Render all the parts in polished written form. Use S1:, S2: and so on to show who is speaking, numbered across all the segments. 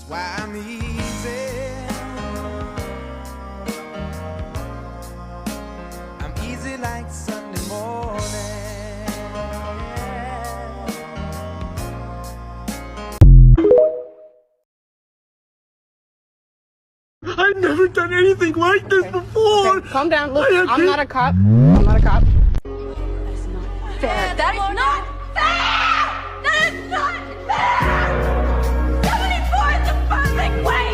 S1: why I'm easy. I'm easy like Sunday morning.
S2: I've never done anything like this before.
S3: Okay, calm down. Look, I'm not a cop. I'm not a cop. That's not fair.
S4: That is not fair! That is not fair! 74 is the perfect way!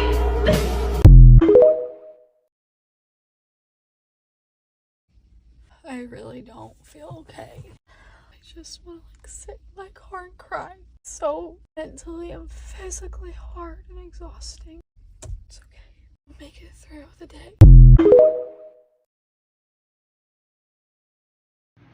S5: I really don't feel okay. I just want to sit in my car and cry. So mentally and physically hard and exhausting. It's okay. I'll make it through the day.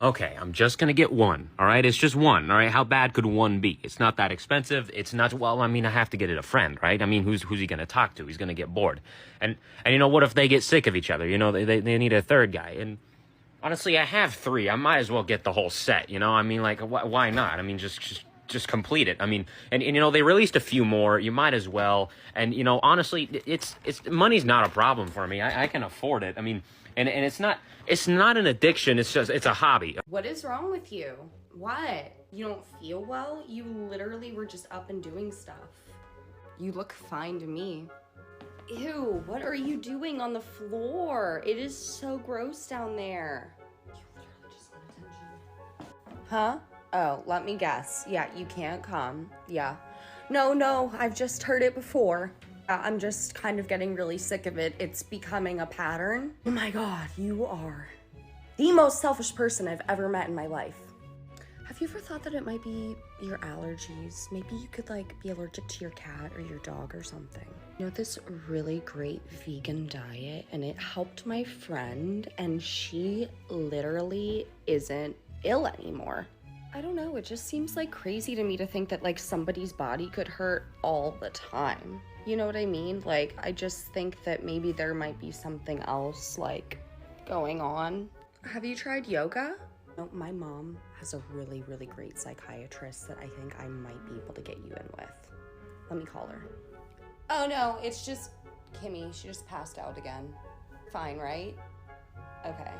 S6: Okay, I'm just gonna get one, all right? It's just one, all right? How bad could one be? It's not that expensive. It's not, well, I mean, I have to get it a friend, right? I mean, who's he gonna talk to? He's gonna get bored. And you know, what if they get sick of each other? You know, they need a third guy. And honestly, I have 3. I might as well get the whole set, you know? I mean, like, why not? I mean, just complete it. I mean, and you know, they released a few more. You might as well. And you know, honestly, it's money's not a problem for me. I can afford it. I mean, and it's not an addiction. It's a hobby.
S3: What is wrong with you? What? You don't feel well? You literally were just up and doing stuff. You look fine to me. Ew, what are you doing on the floor? It is so gross down there. You literally just want attention. Huh? Oh, let me guess. Yeah, you can't come. Yeah. No, I've just heard it before. I'm just kind of getting really sick of it. It's becoming a pattern. Oh my God, you are the most selfish person I've ever met in my life. Have you ever thought that it might be your allergies? Maybe you could like be allergic to your cat or your dog or something. You know, this really great vegan diet, and it helped my friend, and she literally isn't ill anymore. I don't know, it just seems like crazy to me to think that like somebody's body could hurt all the time. You know what I mean? Like, I just think that maybe there might be something else like going on. Have you tried yoga? No, my mom has a really, really great psychiatrist that I think I might be able to get you in with. Let me call her. Oh no, it's just Kimmy. She just passed out again. Fine, right? Okay.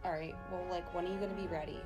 S3: All right, well, like, when are you gonna be ready?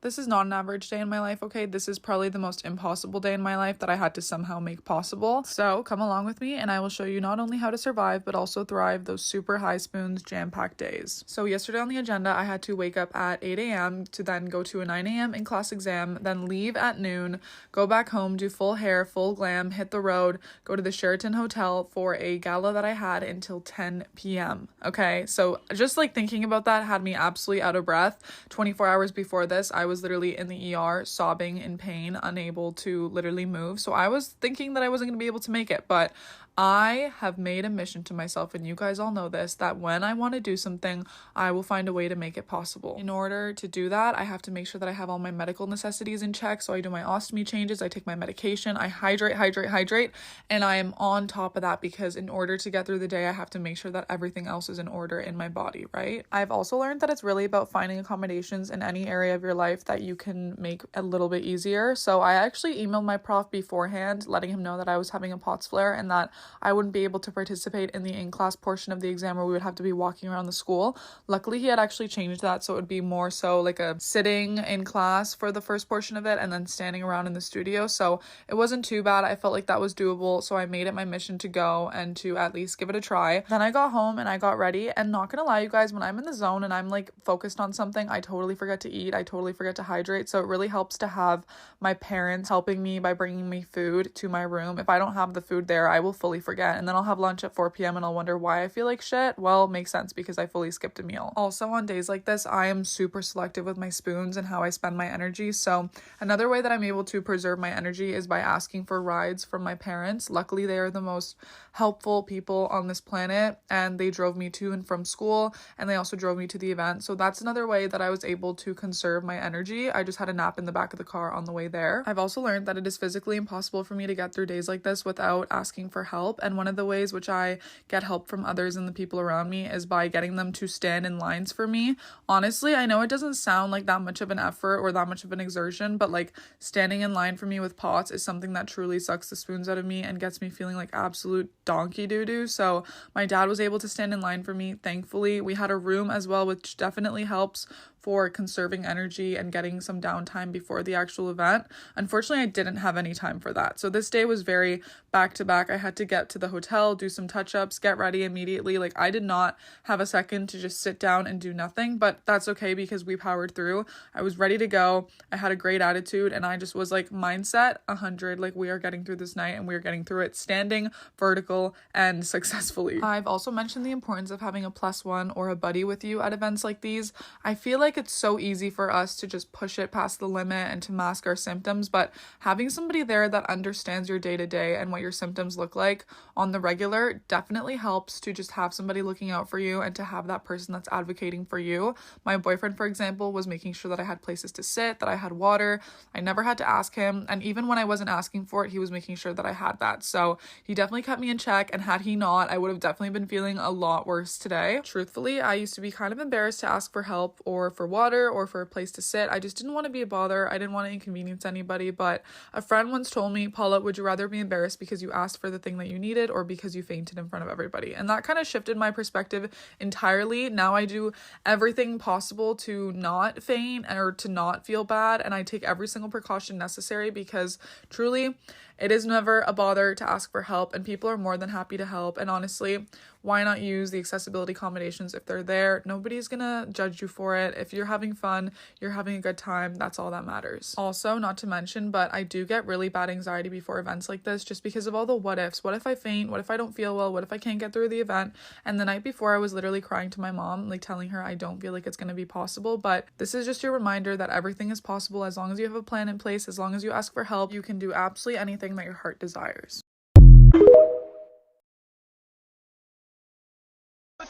S5: This is not an average day in my life, okay? This is probably the most impossible day in my life that I had to somehow make possible. So come along with me and I will show you not only how to survive, but also thrive those super high spoons jam-packed days. So yesterday on the agenda, I had to wake up at 8 a.m. to then go to a 9 a.m. in-class exam, then leave at noon, go back home, do full hair, full glam, hit the road, go to the Sheraton Hotel for a gala that I had until 10 p.m. Okay, so just like thinking about that had me absolutely out of breath. 24 hours before this, I was literally in the ER sobbing in pain, unable to literally move. So I was thinking that I wasn't going to be able to make it, but I have made a mission to myself, and you guys all know this, that when I want to do something, I will find a way to make it possible. In order to do that, I have to make sure that I have all my medical necessities in check. So I do my ostomy changes, I take my medication, I hydrate, and I am on top of that because in order to get through the day, I have to make sure that everything else is in order in my body, right? I've also learned that it's really about finding accommodations in any area of your life that you can make a little bit easier. So I actually emailed my prof beforehand, letting him know that I was having a POTS flare and that I wouldn't be able to participate in the in-class portion of the exam where we would have to be walking around the school. Luckily, he had actually changed that, so it would be more so like a sitting in class for the first portion of it and then standing around in the studio. So it wasn't too bad. I felt like that was doable, so I made it my mission to go and to at least give it a try. Then I got home and I got ready, and not gonna lie, you guys, when I'm in the zone and I'm like focused on something, I totally forget to eat. I totally forget to hydrate. So it really helps to have my parents helping me by bringing me food to my room. If I don't have the food there, I will fully forget, and then I'll have lunch at 4 p.m. and I'll wonder why I feel like shit. Well, it makes sense because I fully skipped a meal. Also, on days like this, I am super selective with my spoons and how I spend my energy. So another way that I'm able to preserve my energy is by asking for rides from my parents. Luckily, they are the most helpful people on this planet, and they drove me to and from school, and they also drove me to the event. So that's another way that I was able to conserve my energy. I just had a nap in the back of the car on the way there. I've also learned that it is physically impossible for me to get through days like this without asking for help. help. And one of the ways which I get help from others and the people around me is by getting them to stand in lines for me. Honestly, I know it doesn't sound like that much of an effort or that much of an exertion, but like standing in line for me with pots is something that truly sucks the spoons out of me and gets me feeling like absolute donkey doo-doo. So my dad was able to stand in line for me, thankfully. We had a room as well, which definitely helps for conserving energy and getting some downtime before the actual event. Unfortunately, I didn't have any time for that. So this day was very back to back. I had to get to the hotel, do some touch-ups, get ready immediately. Like, I did not have a second to just sit down and do nothing, but that's okay because we powered through. I was ready to go. I had a great attitude and I just was like, mindset 100, like we are getting through this night and we are getting through it standing, vertical, and successfully. I've also mentioned the importance of having a +1 or a buddy with you at events like these. I feel like it's so easy for us to just push it past the limit and to mask our symptoms, but having somebody there that understands your day-to-day and what your symptoms look like on the regular definitely helps to just have somebody looking out for you and to have that person that's advocating for you. My boyfriend, for example, was making sure that I had places to sit, that I had water. I never had to ask him, and even when I wasn't asking for it, he was making sure that I had that. So he definitely kept me in check, and had he not, I would have definitely been feeling a lot worse today. Truthfully, I used to be kind of embarrassed to ask for help or for water or for a place to sit. I just didn't want to be a bother. I didn't want to inconvenience anybody, but a friend once told me, Paula, would you rather be embarrassed because you asked for the thing that you needed or because you fainted in front of everybody? And that kind of shifted my perspective entirely. Now I do everything possible to not faint or to not feel bad, and I take every single precaution necessary because truly it is never a bother to ask for help, and people are more than happy to help. And honestly, why not use the accessibility accommodations if they're there? Nobody's gonna judge you for it. If you're having fun, you're having a good time, that's all that matters. Also, not to mention, but I do get really bad anxiety before events like this just because of all the what ifs. What if I faint? What if I don't feel well? What if I can't get through the event? And the night before, I was literally crying to my mom, like telling her I don't feel like it's gonna be possible. But this is just your reminder that everything is possible as long as you have a plan in place, as long as you ask for help. You can do absolutely anything that your heart desires.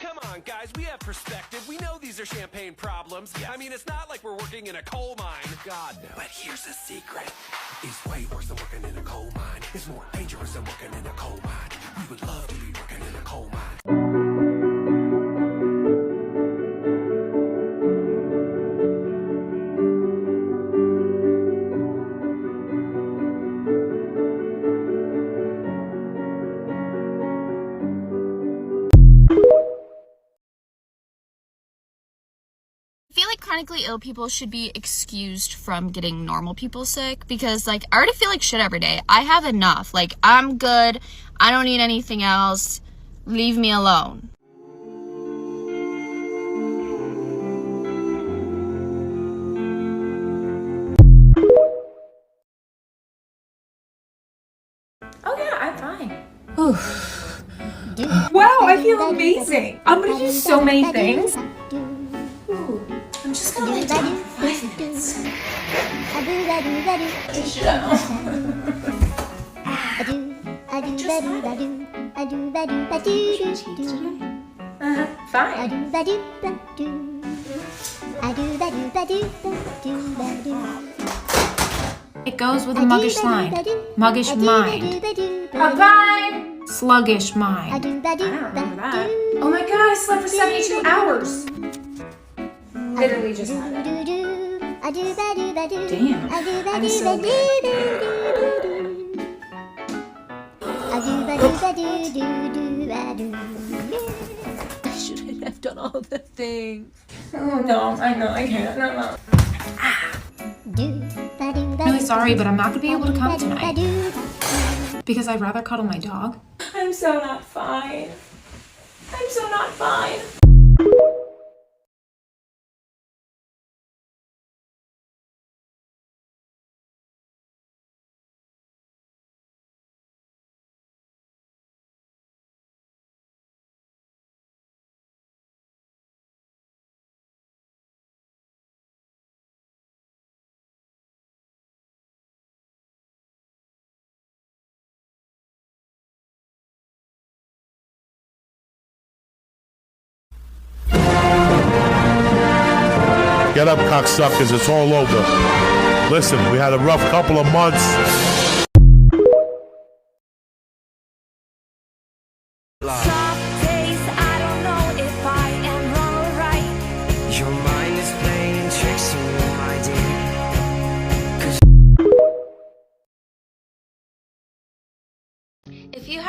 S7: Come on, guys, we have perspective. We know these are champagne problems. Yes. I mean, it's not like we're working in a coal mine. God, no. But here's a secret. It's way worse than working in a coal mine. It's more dangerous than working in a coal mine. We would love to be working in a coal mine.
S8: I feel like chronically ill people should be excused from getting normal people sick because, like, I already feel like shit every day. I have enough. Like, I'm good. I don't need anything else. Leave me alone.
S9: Oh yeah, I'm fine. Wow, I feel amazing. I'm gonna do so many things. Ooh, I'm just gonna lay down for 5 minutes. Fine. It goes with a muggish line. Muggish mind. Bye. Sluggish mind. I don't remember that. Oh my god, I slept for 72 hours. Literally just had it. Damn, I'm so
S10: Should I have done all the things?
S9: Oh no, I know, I can't. No.
S8: I'm really sorry, but I'm not gonna be able to come tonight. Because I'd rather cuddle my dog.
S9: I'm so not fine. I'm so not fine.
S2: Get up, cocksuckers. It's all over. Listen, we had a rough couple of months.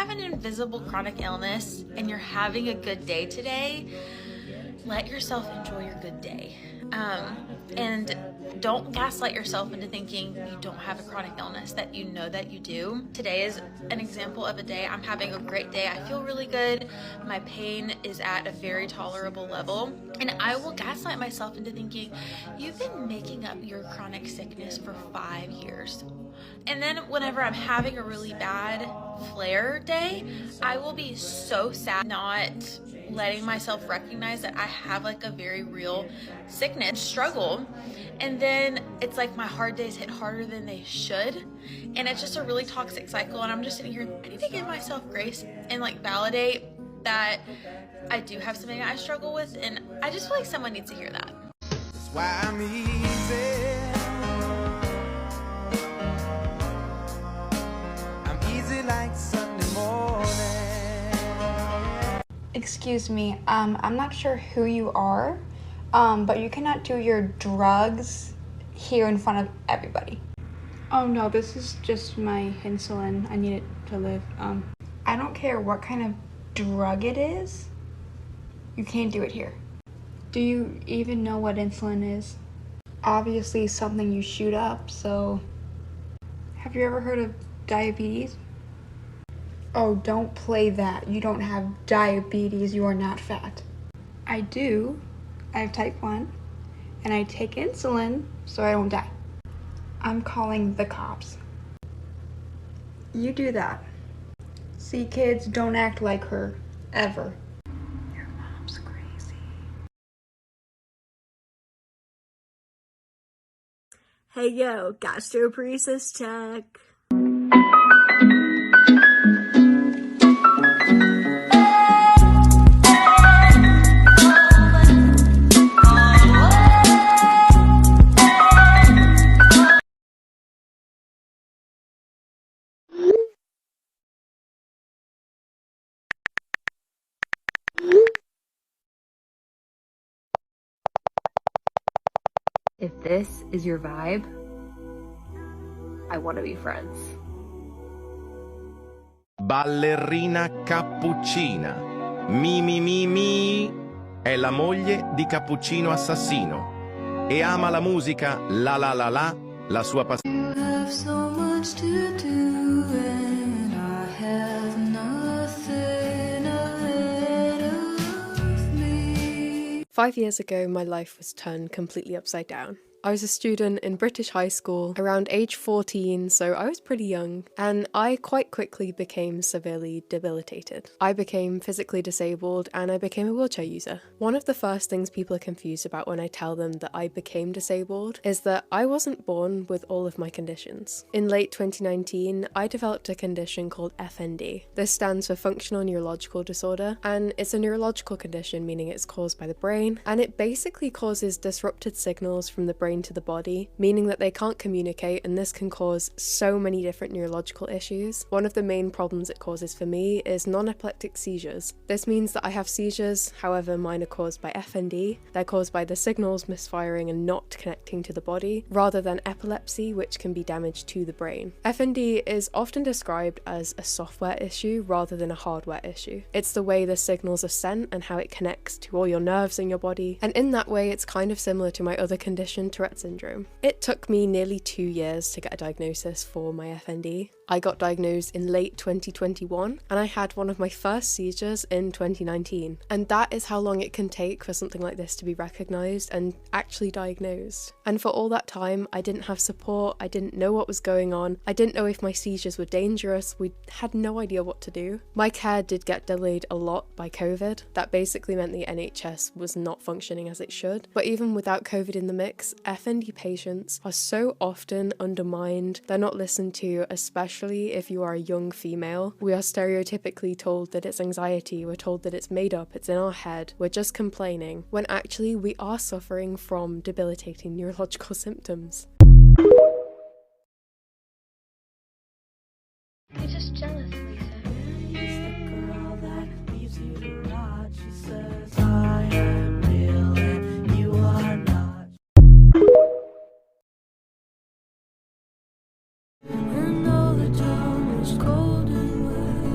S11: have an invisible chronic illness and you're having a good day today, let yourself enjoy your good day. And don't gaslight yourself into thinking you don't have a chronic illness, that you know that you do. Today is an example of a day. I'm having a great day. I feel really good. My pain is at a very tolerable level. And I will gaslight myself into thinking, you've been making up your chronic sickness for 5 years. And then whenever I'm having a really bad flare day, I will be so sad not letting myself recognize that I have like a very real sickness struggle. And then it's like my hard days hit harder than they should. And it's just a really toxic cycle. And I'm just sitting here, I need to give myself grace and like validate that I do have something I struggle with. And I just feel like someone needs to hear that.
S1: That's why I'm easy. I'm easy like Sunday morning.
S12: Excuse me, I'm not sure who you are, but you cannot do your drugs here in front of everybody. Oh no, this is just my insulin. I need it to live. I don't care what kind of drug it is. You can't do it here. Do you even know what insulin is? Obviously something you shoot up, so... Have you ever heard of diabetes? Oh, don't play that. You don't have diabetes. You are not fat. I do. I have type 1. And I take insulin so I don't die. I'm calling the cops. You do that. See, kids, don't act like her. Ever. Your mom's crazy.
S10: Hey yo, gastroparesis check.
S3: If this is your vibe, I want to be friends.
S13: Ballerina Cappuccina. Mi. È la moglie di Cappuccino Assassino e ama la musica la sua passione.
S14: You have so much to do and I have nothing ahead of me.
S15: 5 years ago, my life was turned completely upside down. I was a student in British high school around age 14, so I was pretty young, and I quite quickly became severely debilitated. I became physically disabled and I became a wheelchair user. One of the first things people are confused about when I tell them that I became disabled is that I wasn't born with all of my conditions. In late 2019, I developed a condition called FND. This stands for Functional Neurological Disorder, and it's a neurological condition, meaning it's caused by the brain, and it basically causes disrupted signals from the brain to the body, meaning that they can't communicate, and this can cause so many different neurological issues. One of the main problems it causes for me is non-epileptic seizures. This means that I have seizures, however mine are caused by FND. They're caused by the signals misfiring and not connecting to the body, rather than epilepsy, which can be damage to the brain. FND is often described as a software issue rather than a hardware issue. It's the way the signals are sent and how it connects to all your nerves in your body, and in that way it's kind of similar to my other condition, Tourette syndrome. It took me nearly 2 years to get a diagnosis for my FND. I got diagnosed in late 2021 and I had one of my first seizures in 2019. And that is how long it can take for something like this to be recognised and actually diagnosed. And for all that time, I didn't have support, I didn't know what was going on, I didn't know if my seizures were dangerous, we had no idea what to do. My care did get delayed a lot by COVID. That basically meant the NHS was not functioning as it should. But even without COVID in the mix, FND patients are so often undermined, they're not listened to, especially if you are a young female. We are stereotypically told that it's anxiety, we're told that it's made up, it's in our head, we're just complaining, when actually we are suffering from debilitating neurological symptoms.
S4: You're just jealous, Lisa.
S14: It's the girl that leaves you to rot. She says, I am real and you are not. And all the town was cold and wet.